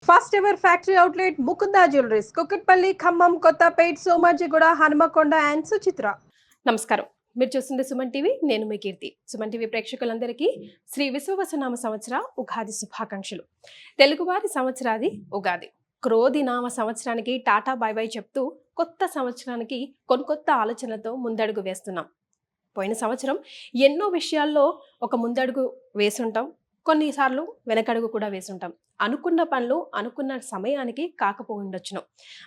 First ever factory outlet Mukunda jewelleries Kukatpally, Khammam, Kothapet, Somajiguda, Hanamkonda and Suchitra. నమస్కారం, మీరు చూస్తుంది సుమన్ టీవీ. నేను మీ కీర్తి. సుమన్ టీవీ ప్రేక్షకులందరికీ శ్రీ విశ్వవసునామ సంవత్సర ఉగాది శుభాకాంక్షలు. తెలుగువారి సంవత్సరాది ఉగాది. క్రోధి నామ సంవత్సరానికి టాటా బై బై చెప్తూ కొత్త సంవత్సరానికి కొత్త ఆలోచనలతో ముందడుగు వేస్తున్నాం. పోయిన సంవత్సరం ఎన్నో విషయాల్లో ఒక ముందడుగు వేసుంటాం, కొన్నిసార్లు వెనకడుగు కూడా వేసుంటాం. అనుకున్న పనులు అనుకున్న సమయానికి కాకపోయిండొచ్చును.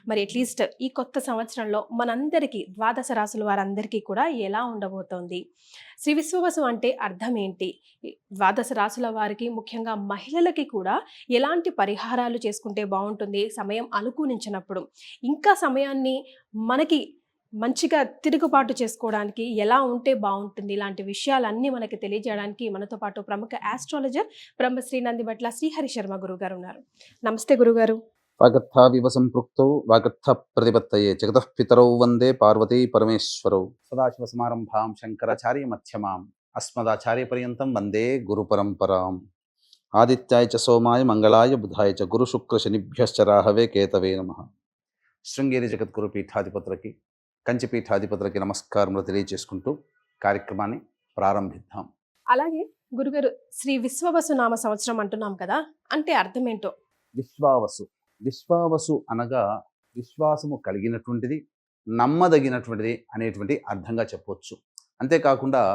మరి అట్లీస్ట్ ఈ కొత్త సంవత్సరంలో మనందరికీ ద్వాదశ రాశుల వారందరికీ కూడా ఎలా ఉండబోతోంది, శ్రీ విశ్వవసు అంటే అర్థం ఏంటి, ద్వాదశ రాశుల వారికి ముఖ్యంగా మహిళలకి కూడా ఎలాంటి పరిహారాలు చేసుకుంటే బాగుంటుంది, సమయం అనుకూలించినప్పుడు ఇంకా సమయాన్ని మనకి మంచిగా తిరుగుబాటు చేసుకోవడానికి ఎలా ఉంటే బాగుంటుంది, ఇలాంటి విషయాలన్నీ మనకి తెలియజేయడానికి మనతో పాటు ప్రముఖ ఆస్ట్రాలజర్ బ్రహ్మశ్రీ నందిబట్ల శ్రీహరి శర్మ గురుగారు ఉన్నారు. నమస్తే గురుగారు. వాగర్థావివ సంపృక్తౌ వాగర్థ ప్రతిపత్తయే జగతః పితరౌ వందే పార్వతీ పరమేశ్వరౌ. సదాశివ సమారంభాం శంకరాచార్య మధ్యమాం అస్మదాచార్య పర్యంతం వందే గురు పరంపరాం. ఆదిత్యాయ చ సోమాయ మంగళాయ బుధాయ చ గురు శుక్ర శనిభ్యశ్చ రాహవే కేతవే నమః. శృంగేరి జగద్గురు పీఠాధిపతులకి, కంచి పీఠాధిపతులకి నమస్కారములు తెలియజేసుకుంటూ కార్యక్రమాన్ని ప్రారంభిద్దాం. అలాగే గురుగారు, శ్రీ విశ్వవసు నామ సంవత్సరం అంటున్నాం కదా, అంటే అర్థం ఏంటో? విశ్వావసు, విశ్వావసు అనగా విశ్వాసము కలిగినటువంటిది, నమ్మదగినటువంటిది అనేటువంటి అర్థంగా చెప్పవచ్చు. అంతేకాకుండా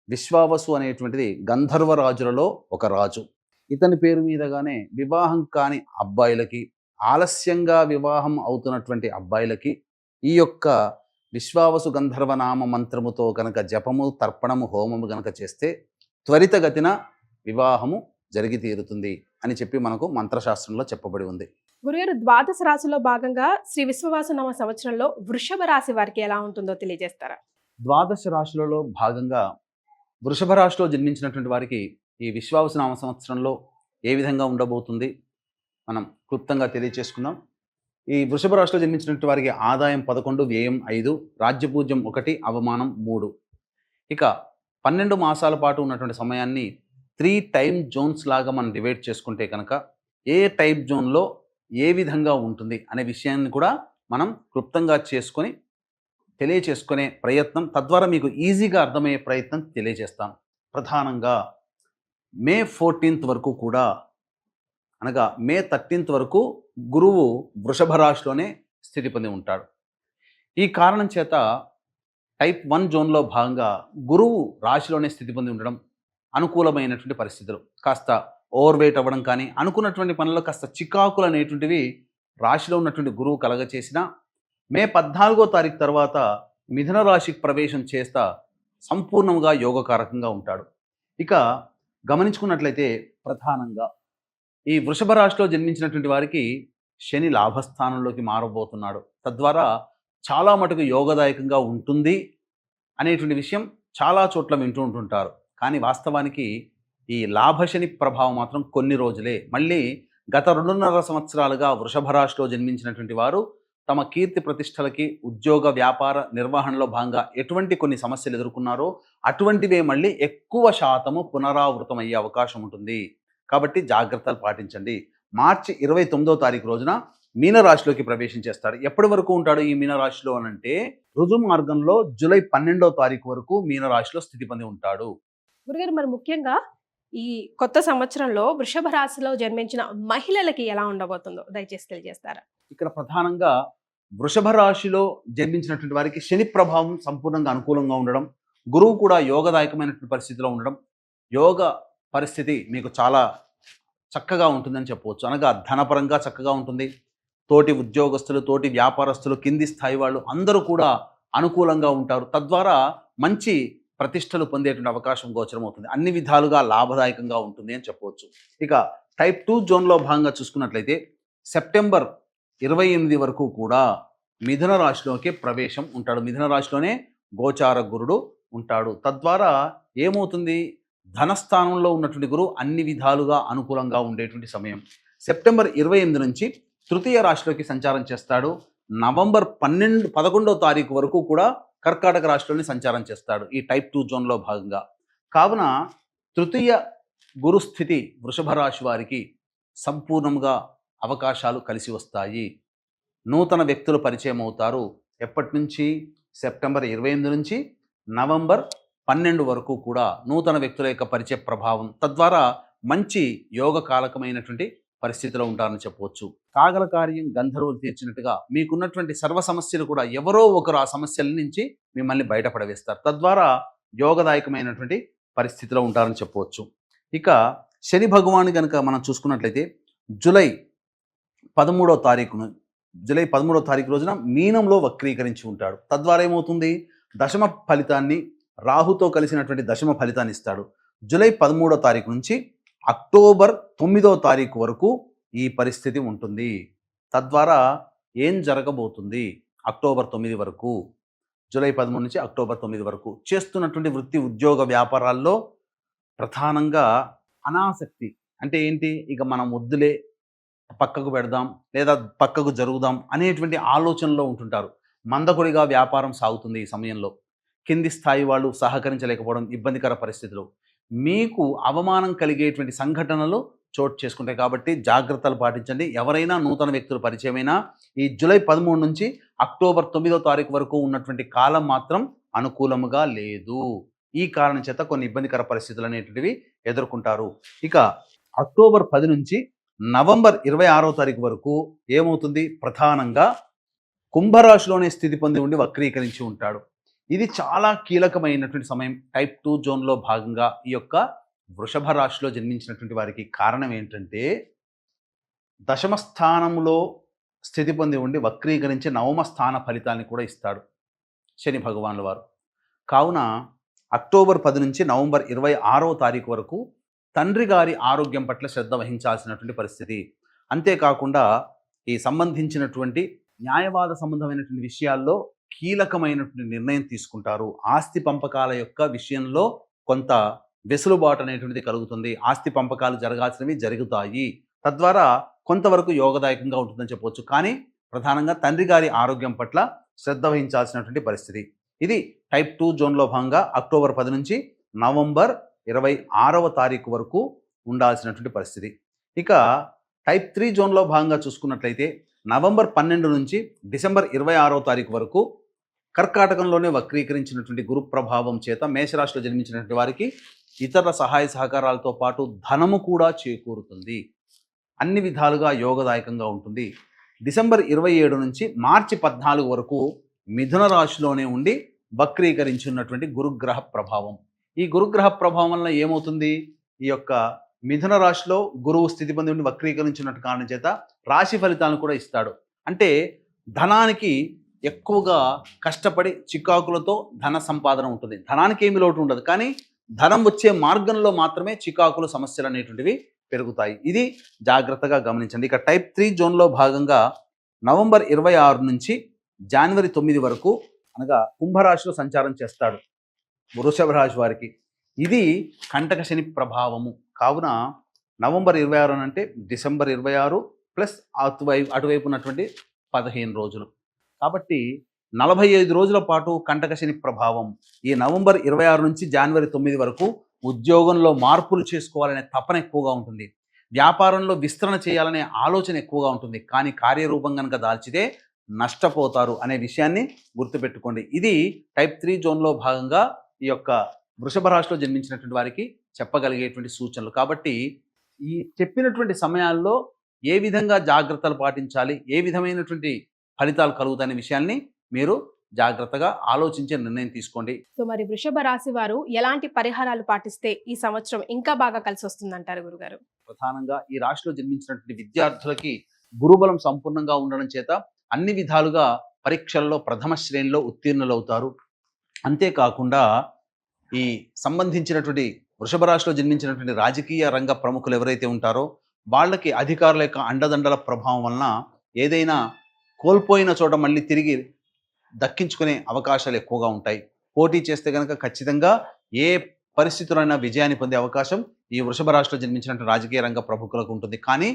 విశ్వావసు అనేటువంటిది గంధర్వరాజులలో ఒక రాజు. ఇతని పేరు మీదగానే వివాహం కాని అబ్బాయిలకి, ఆలస్యంగా వివాహం అవుతున్నటువంటి అబ్బాయిలకి ఈ యొక్క విశ్వావసు గంధర్వనామ మంత్రముతో కనుక జపము, తర్పణము, హోమము కనుక చేస్తే త్వరితగతిన వివాహము జరిగి తీరుతుంది అని చెప్పి మనకు మంత్రశాస్త్రంలో చెప్పబడి ఉంది. గురుగారు, ద్వాదశ రాశిలో భాగంగా శ్రీ విశ్వవసునామ సంవత్సరంలో వృషభ రాశి వారికి ఎలా ఉంటుందో తెలియజేస్తారా? ద్వాదశ రాశులలో భాగంగా వృషభ రాశిలో జన్మించినటువంటి వారికి ఈ విశ్వావసునామ సంవత్సరంలో ఏ విధంగా ఉండబోతుంది మనం క్లుప్తంగా తెలియచేసుకుందాం. ఈ వృషభ రాశిలో జన్మించినటువంటి వారికి ఆదాయం 11, వ్యయం 5, రాజ్యపూజ్యం 1, అవమానం 3. ఇక 12 మాసాల పాటు ఉన్నటువంటి సమయాన్ని 3 టైమ్ జోన్స్ లాగా మనం డివైడ్ చేసుకుంటే కనుక ఏ టైప్ జోన్లో ఏ విధంగా ఉంటుంది అనే విషయాన్ని కూడా మనం క్లుప్తంగా చేసుకొని తెలియచేసుకునే ప్రయత్నం, తద్వారా మీకు ఈజీగా అర్థమయ్యే ప్రయత్నం తెలియజేస్తాను. ప్రధానంగా మే 14th వరకు కూడా, అనగా మే 13th వరకు గురువు వృషభ రాశిలోనే స్థితి పొంది ఉంటాడు. ఈ కారణం చేత టైప్ 1 జోన్లో భాగంగా గురువు రాశిలోనే స్థితి పొంది ఉండడం అనుకూలమైనటువంటి పరిస్థితులు. కాస్త ఓవర్ వెయిట్ అవ్వడం కానీ, అనుకున్నటువంటి పనుల్లో కాస్త చికాకులు అనేటువంటివి రాశిలో ఉన్నటువంటి గురువు కలగచేసిన మే 14వ తారీఖు తర్వాత మిథున రాశికి ప్రవేశం చేస్తా సంపూర్ణంగా యోగకారకంగా ఉంటాడు. ఇక గమనించుకున్నట్లయితే ప్రధానంగా ఈ వృషభ రాశిలో జన్మించినటువంటి వారికి శని లాభస్థానంలోకి మారబోతున్నాడు. తద్వారా చాలా మటుకు యోగదాయకంగా ఉంటుంది అనేటువంటి విషయం చాలా చోట్ల వింటూ ఉంటుంటారు. కానీ వాస్తవానికి ఈ లాభశని ప్రభావం మాత్రం కొన్ని రోజులే. మళ్ళీ గత 2.5 సంవత్సరాలుగా వృషభ రాశిలో జన్మించినటువంటి వారు తమ కీర్తి ప్రతిష్టలకి, ఉద్యోగ వ్యాపార నిర్వహణలో భాగంగా ఎటువంటి కొన్ని సమస్యలు ఎదుర్కొన్నారో అటువంటివే మళ్ళీ ఎక్కువ శాతము పునరావృతం అయ్యే అవకాశం ఉంటుంది. కాబట్టి జాగ్రత్తలు పాటించండి. మార్చి 29వ తారీఖు రోజున మీనరాశిలోకి ప్రవేశించేస్తాడు. ఎప్పటి వరకు ఉంటాడు ఈ మీనరాశిలో అనంటే రుజు మార్గంలో జూలై 12వ తారీఖు వరకు మీనరాశిలో స్థితి పొంది ఉంటాడు. గురుగారు, మరి ముఖ్యంగా ఈ కొత్త సంవత్సరంలో వృషభ రాశిలో జన్మించిన మహిళలకి ఎలా ఉండబోతుందో దయచేసి తెలియజేస్తారా? ఇక్కడ ప్రధానంగా వృషభ రాశిలో జన్మించినటువంటి వారికి శని ప్రభావం సంపూర్ణంగా అనుకూలంగా ఉండడం, గురువు కూడా యోగదాయకమైనటువంటి పరిస్థితిలో ఉండడం, యోగ పరిస్థితి మీకు చాలా చక్కగా ఉంటుందని చెప్పవచ్చు. అనగా ధనపరంగా చక్కగా ఉంటుంది. తోటి ఉద్యోగస్తులు, తోటి వ్యాపారస్తులు, కింది స్థాయి వాళ్ళు అందరూ కూడా అనుకూలంగా ఉంటారు. తద్వారా మంచి ప్రతిష్టలు పొందేటువంటి అవకాశం గోచరం అవుతుంది. అన్ని విధాలుగా లాభదాయకంగా ఉంటుంది అని చెప్పవచ్చు. ఇక టైప్ 2 జోన్లో భాగంగా చూసుకున్నట్లయితే సెప్టెంబర్ 28 వరకు కూడా మిథున రాశిలోకి ప్రవేశం ఉంటాడు. మిథున రాశిలోనే గోచార గురుడు ఉంటాడు. తద్వారా ఏమవుతుంది, ధనస్థానంలో ఉన్నటువంటి గురువు అన్ని విధాలుగా అనుకూలంగా ఉండేటువంటి సమయం. సెప్టెంబర్ 28 నుంచి తృతీయ రాశిలోకి సంచారం చేస్తాడు. నవంబర్ 11వ తారీఖు వరకు కూడా కర్కాటక రాశిలోని సంచారం చేస్తాడు ఈ టైప్ 2 జోన్లో భాగంగా. కావున తృతీయ గురుస్థితి వృషభ రాశి వారికి సంపూర్ణంగా అవకాశాలు కలిసి వస్తాయి. నూతన వ్యక్తులు పరిచయం అవుతారు. ఎప్పటి నుంచి? సెప్టెంబర్ 28 నుంచి నవంబర్ 12 వరకు కూడా నూతన వ్యక్తుల యొక్క పరిచయ ప్రభావం, తద్వారా మంచి యోగకాలకమైనటువంటి పరిస్థితిలో ఉంటారని చెప్పవచ్చు. కాగల కార్యం గంధర్వులు తీర్చినట్టుగా మీకున్నటువంటి సర్వ సమస్యలు కూడా ఎవరో ఒకరు ఆ సమస్యల నుంచి మిమ్మల్ని బయటపడవేస్తారు. తద్వారా యోగదాయకమైనటువంటి పరిస్థితిలో ఉంటారని చెప్పవచ్చు. ఇక శని భగవాను కనుక మనం చూసుకున్నట్లయితే జూలై 13వ తారీఖు రోజున మీనంలో వక్రీకరించి ఉంటాడు. తద్వారా ఏమవుతుంది? దశమ ఫలితాన్ని, రాహుతో కలిసినటువంటి దశమ ఫలితాన్ని ఇస్తాడు. జూలై 13వ తారీఖు నుంచి అక్టోబర్ 9వ తారీఖు వరకు ఈ పరిస్థితి ఉంటుంది. తద్వారా ఏం జరగబోతుంది? అక్టోబర్ 9 వరకు, జూలై 13 నుంచి అక్టోబర్ 9 వరకు చేస్తున్నటువంటి వృత్తి ఉద్యోగ వ్యాపారాల్లో ప్రధానంగా అనాసక్తి, అంటే ఏంటి, ఇక మనం వద్దులే, పక్కకు పెడదాం లేదా పక్కకు జరుగుదాం అనేటువంటి ఆలోచనలో ఉంటుంటారు. మందకొడిగా వ్యాపారం సాగుతుంది ఈ సమయంలో. కింది స్థాయి వాళ్ళు సహకరించలేకపోవడం, ఇబ్బందికర పరిస్థితులు, మీకు అవమానం కలిగేటువంటి సంఘటనలు చోటు చేసుకుంటాయి. కాబట్టి జాగ్రత్తలు పాటించండి. ఎవరైనా నూతన వ్యక్తులు పరిచయమైనా ఈ జూలై 13 నుంచి అక్టోబర్ 9వ తారీఖు వరకు ఉన్నటువంటి కాలం మాత్రం అనుకూలముగా లేదు. ఈ కారణం చేత కొన్ని ఇబ్బందికర పరిస్థితులు అనేటువంటివి ఎదుర్కొంటారు. ఇక అక్టోబర్ 10 నుంచి నవంబర్ 26వ తారీఖు వరకు ఏమవుతుంది? ప్రధానంగా కుంభరాశిలోనే స్థితి పొంది ఉండి వక్రీకరించి ఉంటాడు. ఇది చాలా కీలకమైనటువంటి సమయం. టైప్ 2 జోన్లో భాగంగా ఈ యొక్క వృషభ రాశిలో జన్మించినటువంటి వారికి కారణం ఏంటంటే, దశమ స్థానంలో స్థితి పొంది ఉండి వక్రీకరించి నవమ స్థాన ఫలితాన్ని కూడా ఇస్తాడు శని భగవానుల వారు. కావున అక్టోబర్ 10 నుంచి నవంబర్ 26వ తారీఖు వరకు తండ్రి గారి ఆరోగ్యం పట్ల శ్రద్ధ వహించాల్సినటువంటి పరిస్థితి. అంతేకాకుండా ఈ సంబంధించినటువంటి న్యాయవాద సంబంధమైనటువంటి విషయాల్లో కీలకమైనటువంటి నిర్ణయం తీసుకుంటారు. ఆస్తి పంపకాల యొక్క విషయంలో కొంత వెసులుబాటు అనేటువంటిది కలుగుతుంది. ఆస్తి పంపకాలు జరగాల్సినవి జరుగుతాయి. తద్వారా కొంతవరకు యోగదాయకంగా ఉంటుందని చెప్పవచ్చు. కానీ ప్రధానంగా తండ్రి గారి ఆరోగ్యం పట్ల శ్రద్ధ వహించాల్సినటువంటి పరిస్థితి. ఇది టైప్ 2 జోన్లో భాగంగా అక్టోబర్ 10 నుంచి నవంబర్ 26వ తారీఖు వరకు ఉండాల్సినటువంటి పరిస్థితి. ఇక టైప్ 3 జోన్లో భాగంగా చూసుకున్నట్లయితే నవంబర్ 12 నుంచి డిసెంబర్ 26వ తారీఖు వరకు కర్కాటకంలోనే వక్రీకరించినటువంటి గురు ప్రభావం చేత మేషరాశిలో జన్మించినటువంటి వారికి ఇతర సహాయ సహకారాలతో పాటు ధనము కూడా చేకూరుతుంది. అన్ని విధాలుగా యోగదాయకంగా ఉంటుంది. డిసెంబర్ 27 నుంచి మార్చి 14 వరకు మిథున రాశిలోనే ఉండి వక్రీకరించున్నటువంటి గురుగ్రహ ప్రభావం. ఈ గురుగ్రహ ప్రభావం వలన ఏమవుతుంది? ఈ యొక్క మిథున రాశిలో గురువు స్థితి పొంది ఉండి వక్రీకరించినట్టు కారణం చేత రాశి ఫలితాలను కూడా ఇస్తాడు. అంటే ధనానికి ఎక్కువగా కష్టపడి చికాకులతో ధన సంపాదన ఉంటుంది. ధనానికి ఏమి లోటు ఉండదు, కానీ ధనం వచ్చే మార్గంలో మాత్రమే చికాకులు, సమస్యలు అనేటువంటివి పెరుగుతాయి. ఇది జాగ్రత్తగా గమనించండి. ఇక టైప్ 3 జోన్లో భాగంగా నవంబర్ 26 నుంచి జనవరి 9 వరకు అనగా కుంభరాశిలో సంచారం చేస్తాడు వృషభ రాశి వారికి. ఇది కంటక శని ప్రభావము. కావున నవంబర్ 26 అంటే డిసెంబర్ 26 ప్లస్ అటువైపు ఉన్నటువంటి 15 రోజులు. కాబట్టి 45 రోజుల పాటు కంటక శని ప్రభావం. ఈ నవంబర్ 26 నుంచి జనవరి 9 వరకు ఉద్యోగంలో మార్పులు చేసుకోవాలనే తపన ఎక్కువగా ఉంటుంది. వ్యాపారంలో విస్తరణ చేయాలనే ఆలోచన ఎక్కువగా ఉంటుంది. కానీ కార్యరూపం కనుక దాల్చితే నష్టపోతారు అనే విషయాన్ని గుర్తుపెట్టుకోండి. ఇది టైప్ 3 జోన్లో భాగంగా ఈ యొక్క వృషభ రాశిలో జన్మించినటువంటి వారికి చెప్పగలిగేటువంటి సూచనలు. కాబట్టి ఈ చెప్పినటువంటి సమయాల్లో ఏ విధంగా జాగ్రత్తలు పాటించాలి, ఏ విధమైనటువంటి ఫలితాలు కలుగుతాయనే విషయాన్ని మీరు జాగ్రత్తగా ఆలోచించే నిర్ణయం తీసుకోండి. సో మరి వృషభ రాశి వారు ఎలాంటి పరిహారాలు పాటిస్తే ఈ సంవత్సరం ఇంకా బాగా కలిసి వస్తుందంటారు గురుగారు? ప్రధానంగా ఈ రాశిలో జన్మించినటువంటి విద్యార్థులకి గురుబలం సంపూర్ణంగా ఉండడం చేత అన్ని విధాలుగా పరీక్షల్లో ప్రథమ శ్రేణిలో ఉత్తీర్ణులవుతారు. అంతేకాకుండా ఈ సంబంధించినటువంటి వృషభ రాశిలో జన్మించినటువంటి రాజకీయ రంగ ప్రముఖులు ఎవరైతే ఉంటారో వాళ్ళకి అధికారుల యొక్క అండదండల ప్రభావం వలన ఏదైనా కోల్పోయిన చోట మళ్ళీ తిరిగి దక్కించుకునే అవకాశాలు ఎక్కువగా ఉంటాయి. పోటీ చేస్తే కనుక ఖచ్చితంగా ఏ పరిస్థితులైనా విజయాన్ని పొందే అవకాశం ఈ వృషభ రాశిలో జన్మించినటువంటి రాజకీయ రంగ ప్రముఖులకు ఉంటుంది. కానీ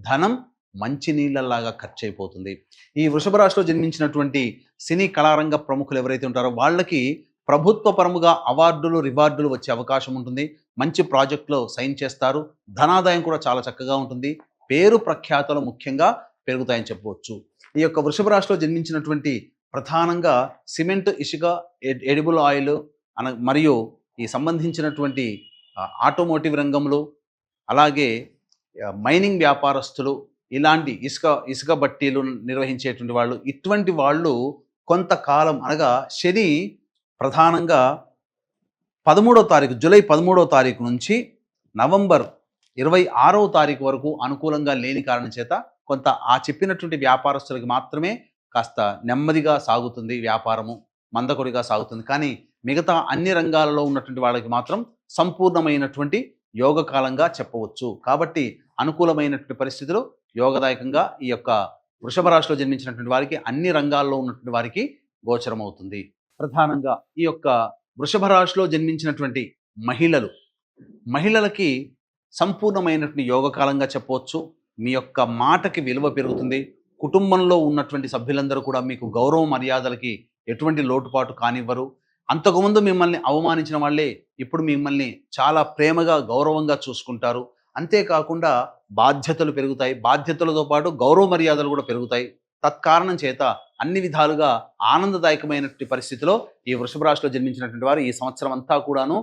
ధనం మంచి నీళ్ళలాగా ఖర్చు అయిపోతుంది. ఈ వృషభ రాశిలో జన్మించినటువంటి సినీ కళారంగ ప్రముఖులు ఎవరైతే ఉంటారో వాళ్ళకి ప్రభుత్వ పరముగా అవార్డులు, రివార్డులు వచ్చే అవకాశం ఉంటుంది. మంచి ప్రాజెక్టులో సైన్ చేస్తారు. ధనాదాయం కూడా చాలా చక్కగా ఉంటుంది. పేరు ప్రఖ్యాతలు ముఖ్యంగా పెరుగుతాయని చెప్పవచ్చు. ఈ యొక్క వృషభ రాశిలో జన్మించినటువంటి ప్రధానంగా సిమెంట్, ఇసుక, ఎడిబుల్ ఆయిల్ మరియు ఈ సంబంధించినటువంటి ఆటోమోటివ్ రంగంలో, అలాగే మైనింగ్ వ్యాపారస్తులు, ఇలాంటి ఇసుక బట్టీలు నిర్వహించేటువంటి వాళ్ళు, ఇటువంటి వాళ్ళు కొంతకాలం అనగా శని ప్రధానంగా 13వ తారీఖు, జూలై 13వ తారీఖు నుంచి నవంబర్ 26వ తారీఖు వరకు అనుకూలంగా లేని కారణం చేత కొంత ఆ చెప్పినటువంటి వ్యాపారస్తులకి మాత్రమే కాస్త నెమ్మదిగా సాగుతుంది, వ్యాపారము మందకొడిగా సాగుతుంది. కానీ మిగతా అన్ని రంగాలలో ఉన్నటువంటి వాళ్ళకి మాత్రం సంపూర్ణమైనటువంటి యోగకాలంగా చెప్పవచ్చు. కాబట్టి అనుకూలమైనటువంటి పరిస్థితులు యోగదాయకంగా ఈ యొక్క వృషభ రాశిలో జన్మించినటువంటి వారికి అన్ని రంగాల్లో ఉన్నటువంటి వారికి గోచరమవుతుంది. ప్రధానంగా ఈ యొక్క వృషభ రాశిలో జన్మించినటువంటి మహిళలకి సంపూర్ణమైనటువంటి యోగకాలంగా చెప్పవచ్చు. మీ యొక్క మాటకి విలువ పెరుగుతుంది. కుటుంబంలో ఉన్నటువంటి సభ్యులందరూ కూడా మీకు గౌరవ మర్యాదలకి ఎటువంటి లోటుపాటు కానివ్వరు. అంతకుముందు మిమ్మల్ని అవమానించిన వాళ్ళే ఇప్పుడు మిమ్మల్ని చాలా ప్రేమగా, గౌరవంగా చూసుకుంటారు. అంతేకాకుండా బాధ్యతలు పెరుగుతాయి. బాధ్యతలతో పాటు గౌరవ మర్యాదలు కూడా పెరుగుతాయి. తత్కారణం చేత అన్ని విధాలుగా ఆనందదాయకమైనటువంటి పరిస్థితిలో ఈ వృషభ రాశిలో జన్మించినటువంటి వారు ఈ సంవత్సరం అంతా కూడాను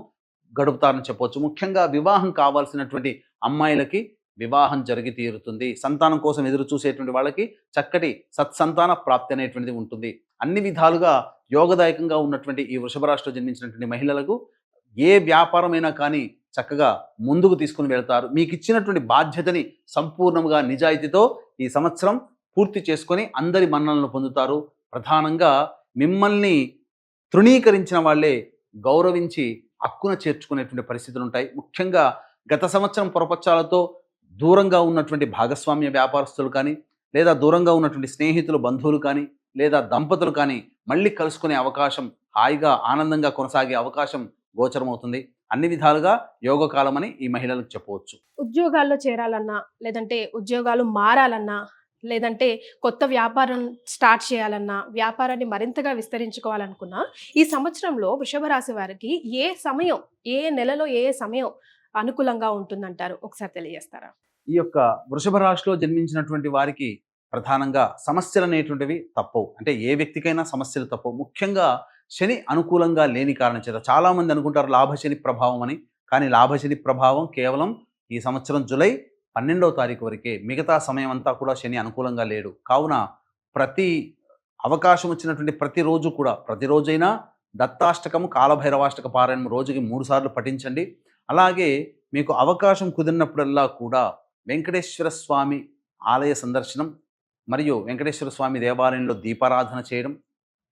గడుపుతారని చెప్పవచ్చు. ముఖ్యంగా వివాహం కావాల్సినటువంటి అమ్మాయిలకి వివాహం జరిగి తీరుతుంది. సంతానం కోసం ఎదురు చూసేటువంటి వాళ్ళకి చక్కటి సత్సంతాన ప్రాప్తి అనేటువంటిది ఉంటుంది. అన్ని విధాలుగా యోగదాయకంగా ఉన్నటువంటి ఈ వృషభ రాశిలో జన్మించినటువంటి మహిళలకు ఏ వ్యాపారమైనా కానీ చక్కగా ముందుకు తీసుకుని వెళ్తారు. మీకు ఇచ్చినటువంటి బాధ్యతని సంపూర్ణంగా నిజాయితీతో ఈ సంవత్సరం పూర్తి చేసుకొని అందరి మన్ననలను పొందుతారు. ప్రధానంగా మిమ్మల్ని తృణీకరించిన వాళ్ళే గౌరవించి హక్కున చేర్చుకునేటువంటి పరిస్థితులు ఉంటాయి. ముఖ్యంగా గత సంవత్సరం పొరపచ్చాలతో దూరంగా ఉన్నటువంటి భాగస్వామ్య వ్యాపారస్తులు కానీ, లేదా దూరంగా ఉన్నటువంటి స్నేహితులు, బంధువులు కానీ, లేదా దంపతులు కానీ మళ్ళీ కలుసుకునే అవకాశం, హాయిగా ఆనందంగా కొనసాగే అవకాశం గోచరమవుతుంది. అన్ని విధాలుగా యోగకాలమని ఈ మహిళలకు చెప్పవచ్చు. ఉద్యోగాల్లో చేరాలన్నా, లేదంటే ఉద్యోగాలు మారాలన్నా, లేదంటే కొత్త వ్యాపారం స్టార్ట్ చేయాలన్నా, వ్యాపారాన్ని మరింతగా విస్తరించుకోవాలనుకున్నా, ఈ సంవత్సరంలో వృషభ రాశి వారికి ఏ సమయం, ఏ నెలలో ఏ సమయం అనుకూలంగా ఉంటుందంటారు? ఒకసారి తెలియజేస్తారా? ఈ యొక్క వృషభ రాశిలో జన్మించినటువంటి వారికి ప్రధానంగా సమస్యలు అనేటువంటివి తప్పవు. అంటే ఏ వ్యక్తికైనా సమస్యలు తప్పవు. ముఖ్యంగా శని అనుకూలంగా లేని కారణం చేత చాలామంది అనుకుంటారు లాభశని ప్రభావం అని. కానీ లాభశని ప్రభావం కేవలం ఈ సంవత్సరం జూలై 12వ తారీఖు వరకే. మిగతా సమయం అంతా కూడా శని అనుకూలంగా లేడు. కావున ప్రతి అవకాశం వచ్చినటువంటి ప్రతిరోజు కూడా, ప్రతిరోజైనా దత్తాష్టకము, కాలభైరవాష్టక పారాయణం రోజుకి 3 సార్లు పఠించండి. అలాగే మీకు అవకాశం కుదిరినప్పుడల్లా కూడా వెంకటేశ్వర స్వామి ఆలయ సందర్శనం, మరియు వెంకటేశ్వర స్వామి దేవాలయంలో దీపారాధన చేయడం,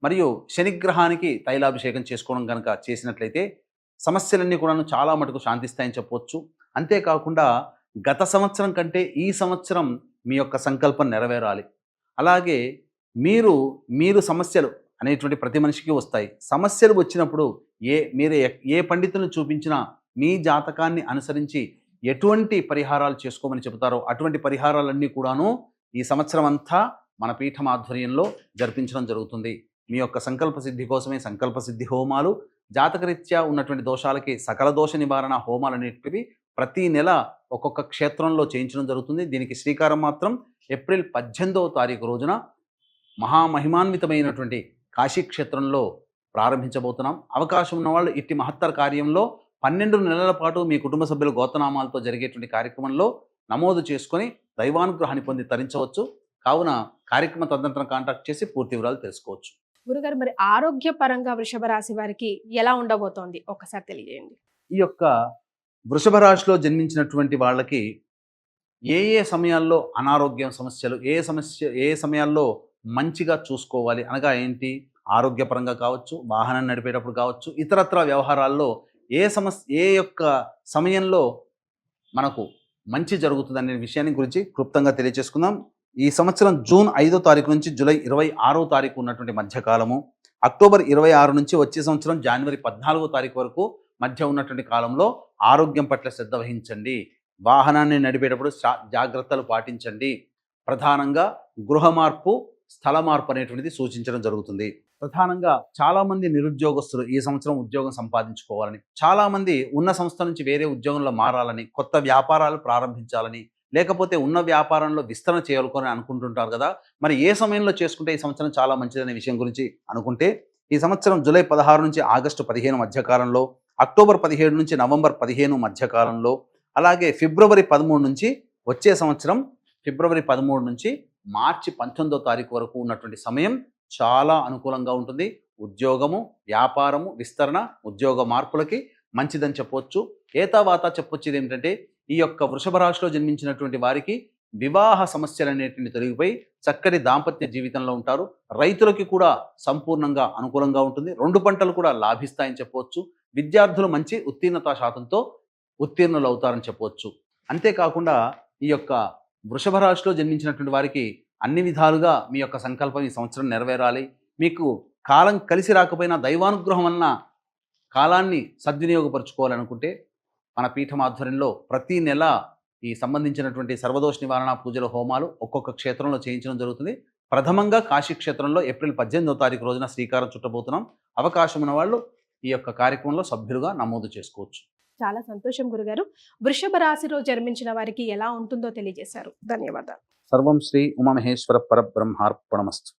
మరియు శనిగ్రహానికి తైలాభిషేకం చేసుకోవడం కనుక చేసినట్లయితే సమస్యలన్నీ కూడా చాలా మటుకు శాంతిస్తాయని చెప్పవచ్చు. అంతేకాకుండా గత సంవత్సరం కంటే ఈ సంవత్సరం మీ యొక్క సంకల్పం నెరవేరాలి. అలాగే మీరు సమస్యలు అనేటువంటి ప్రతి మనిషికి వస్తాయి. సమస్యలు వచ్చినప్పుడు మీరు ఏ పండితులను చూపించినా మీ జాతకాన్ని అనుసరించి ఎటువంటి పరిహారాలు చేసుకోమని చెబుతారో అటువంటి పరిహారాలన్నీ కూడాను ఈ సంవత్సరం అంతా మన పీఠం ఆధ్వర్యంలో జరిపించడం జరుగుతుంది. మీ యొక్క సంకల్ప సిద్ధి కోసమే సంకల్ప సిద్ధి హోమాలు, జాతకరీత్యా ఉన్నటువంటి దోషాలకి సకల దోష నివారణ హోమాలు అనేటివి ప్రతి నెల ఒక్కొక్క క్షేత్రంలో చేయించడం జరుగుతుంది. దీనికి శ్రీకారం మాత్రం ఏప్రిల్ 18వ తారీఖు రోజున మహామహిమాన్వితమైనటువంటి కాశీ క్షేత్రంలో ప్రారంభించబోతున్నాం. అవకాశం ఉన్నవాళ్ళు ఇట్టి మహత్తర కార్యంలో 12 నెలల పాటు మీ కుటుంబ సభ్యుల గోత్రనామాలతో జరిగేటువంటి కార్యక్రమంలో నమోదు చేసుకొని దైవానుగ్రహాన్ని పొంది తరించవచ్చు. కావున కార్యక్రమ తదనంతరం కాంటాక్ట్ చేసి పూర్తి వివరాలు తెలుసుకోవచ్చు. గురుగారు, మరి ఆరోగ్యపరంగా వృషభ రాశి వారికి ఎలా ఉండబోతోంది ఒకసారి తెలియజేయండి. ఈ యొక్క వృషభ రాశిలో జన్మించినటువంటి వాళ్ళకి ఏ సమయాల్లో అనారోగ్యం సమస్యలు, ఏ సమయాల్లో మంచిగా చూసుకోవాలి అనగా ఏంటి, ఆరోగ్యపరంగా కావచ్చు, వాహనం నడిపేటప్పుడు కావచ్చు, ఇతరత్ర వ్యవహారాల్లో ఏ యొక్క సమయంలో మనకు మంచి జరుగుతుంది అనే విషయాన్ని గురించి క్లుప్తంగా తెలియజేసుకుందాం. ఈ సంవత్సరం జూన్ 5వ తారీఖు నుంచి జూలై 26వ తారీఖు ఉన్నటువంటి మధ్యకాలము, అక్టోబర్ 26 నుంచి వచ్చే సంవత్సరం జనవరి 14వ తారీఖు వరకు మధ్య ఉన్నటువంటి కాలంలో ఆరోగ్యం పట్ల శ్రద్ధ వహించండి. వాహనాన్ని నడిపేటప్పుడు జాగ్రత్తలు పాటించండి. ప్రధానంగా గృహ మార్పు, స్థల మార్పు అనేటువంటిది సూచించడం జరుగుతుంది. ప్రధానంగా చాలామంది నిరుద్యోగస్తులు ఈ సంవత్సరం ఉద్యోగం సంపాదించుకోవాలని, చాలామంది ఉన్న సంస్థ నుంచి వేరే ఉద్యోగంలో మారాలని, కొత్త వ్యాపారాలు ప్రారంభించాలని, లేకపోతే ఉన్న వ్యాపారంలో విస్తరణ చేయాలని అనుకుంటుంటారు కదా. మరి ఏ సమయంలో చేసుకుంటే ఈ సంవత్సరం చాలా మంచిదనే విషయం గురించి అనుకుంటే, ఈ సంవత్సరం జూలై 16 నుంచి ఆగస్టు 15 మధ్యకాలంలో, అక్టోబర్ 17 నుంచి నవంబర్ 15 మధ్యకాలంలో, అలాగే ఫిబ్రవరి 13 నుంచి వచ్చే సంవత్సరం ఫిబ్రవరి 13 నుంచి మార్చి 19వ తారీఖు వరకు ఉన్నటువంటి సమయం చాలా అనుకూలంగా ఉంటుంది. ఉద్యోగము, వ్యాపారము, విస్తరణ, ఉద్యోగ మార్పులకి మంచిదని చెప్పవచ్చు. ఏతావాత చెప్పొచ్చేది ఏమిటంటే, ఈ యొక్క వృషభ రాశిలో జన్మించినటువంటి వారికి వివాహ సమస్యలు అనేటువంటి తొలగిపోయి చక్కటి దాంపత్య జీవితంలో ఉంటారు. రైతులకి కూడా సంపూర్ణంగా అనుకూలంగా ఉంటుంది. 2 పంటలు కూడా లాభిస్తాయని చెప్పవచ్చు. విద్యార్థులు మంచి ఉత్తీర్ణతా శాతంతో ఉత్తీర్ణులు అవుతారని చెప్పవచ్చు. అంతేకాకుండా ఈ యొక్క వృషభ రాశిలో జన్మించినటువంటి వారికి అన్ని విధాలుగా మీ యొక్క సంకల్పం ఈ సంవత్సరం నెరవేరాలి. మీకు కాలం కలిసి రాకపోయినా దైవానుగ్రహం వలన కాలాన్ని సద్వినియోగపరుచుకోవాలనుకుంటే మన పీఠం ఆధ్వర్యంలో ప్రతి నెల ఈ సంబంధించినటువంటి సర్వదోష నివారణ పూజల హోమాలు ఒక్కొక్క క్షేత్రంలో చేయించడం జరుగుతుంది. ప్రథమంగా కాశీ క్షేత్రంలో ఏప్రిల్ 18వ తారీఖు రోజున శ్రీకారం చుట్టబోతున్నాం. అవకాశం ఉన్న వాళ్ళు ఈ యొక్క కార్యక్రమంలో సభ్యులుగా నమోదు చేసుకోవచ్చు. చాలా సంతోషం గురుగారు. వృషభ రాశిలో జన్మించిన వారికి ఎలా ఉంటుందో తెలియజేశారు. ధన్యవాదాలు. సర్వం శ్రీ ఉమామహేశ్వర పరబ్రహ్మార్పణమస్తు.